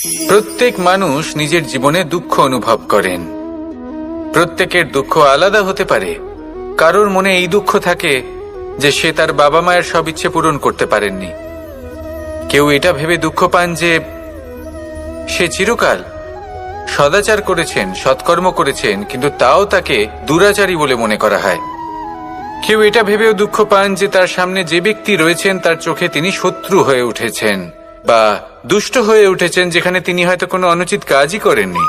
প্রত্যেক মানুষ নিজের জীবনে দুঃখ অনুভব করেন। প্রত্যেকের দুঃখ আলাদা হতে পারে। কারোর মনে এই দুঃখ থাকে যে সে তার বাবা মায়ের সব ইচ্ছে পূরণ করতে পারেননি। কেউ এটা ভেবে দুঃখ পান যে সে চিরকাল সদাচার করেছেন, সৎকর্ম করেছেন, কিন্তু তাও তাকে দুরাচারী বলে মনে করা হয়। কেউ এটা ভেবেও দুঃখ পান যে তার সামনে যে ব্যক্তি রয়েছেন তার চোখে তিনি শত্রু হয়ে উঠেছেন বা দুষ্ট হয়ে উঠেছেন, যেখানে তিনি হয়তো কোনো অনুচিত কাজই করেননি।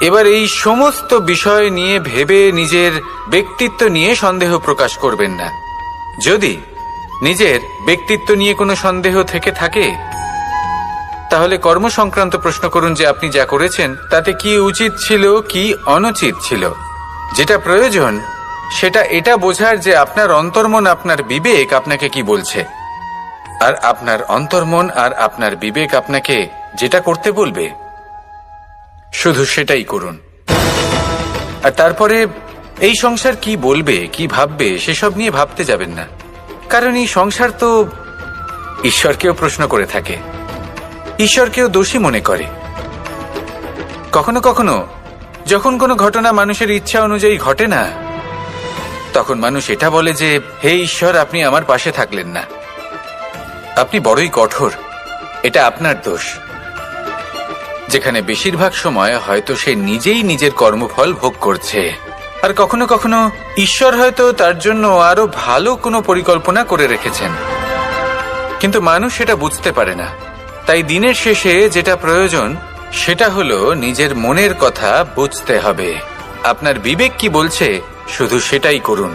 এবার এই সমস্ত বিষয় নিয়ে ভেবে নিজের ব্যক্তিত্ব নিয়ে সন্দেহ প্রকাশ করবেন না। যদি নিজের ব্যক্তিত্ব নিয়ে কোনো সন্দেহ থেকে থাকে, তাহলে কর্ম সংক্রান্ত প্রশ্ন করুন যে আপনি যা করেছেন তাতে কি উচিত ছিল, কি অনুচিত ছিল। যেটা প্রয়োজন সেটা এটা বোঝার যে আপনার অন্তর্মন, আপনার বিবেক আপনাকে কি বলছে, আর আপনার অন্তর্মন আর আপনার বিবেক আপনাকে যেটা করতে বলবে শুধু সেটাই করুন। আর তারপরে এই সংসার কি বলবে, কি ভাববে সেসব নিয়ে ভাবতে যাবেন না। কারণ এই সংসার তো ঈশ্বরকেও প্রশ্ন করে থাকে, ঈশ্বরকেও দোষী মনে করে। কখনো কখনো যখন কোনো ঘটনা মানুষের ইচ্ছা অনুযায়ী ঘটে না, তখন মানুষ এটা বলে যে হে ঈশ্বর, আপনি আমার পাশে থাকলেন না, আপনি বড়ই কঠোর, এটা আপনার দোষ। যেখানে বেশিরভাগ সময় হয়তো সে নিজেই নিজের কর্মফল ভোগ করছে। আর কখনো কখনো ঈশ্বর হয়তো তার জন্য আরো ভালো কোনো পরিকল্পনা করে রেখেছেন, কিন্তু মানুষ সেটা বুঝতে পারে না। তাই দিনের শেষে যেটা প্রয়োজন সেটা হলো নিজের মনের কথা বুঝতে হবে। আপনার বিবেক কি বলছে শুধু সেটাই করুন।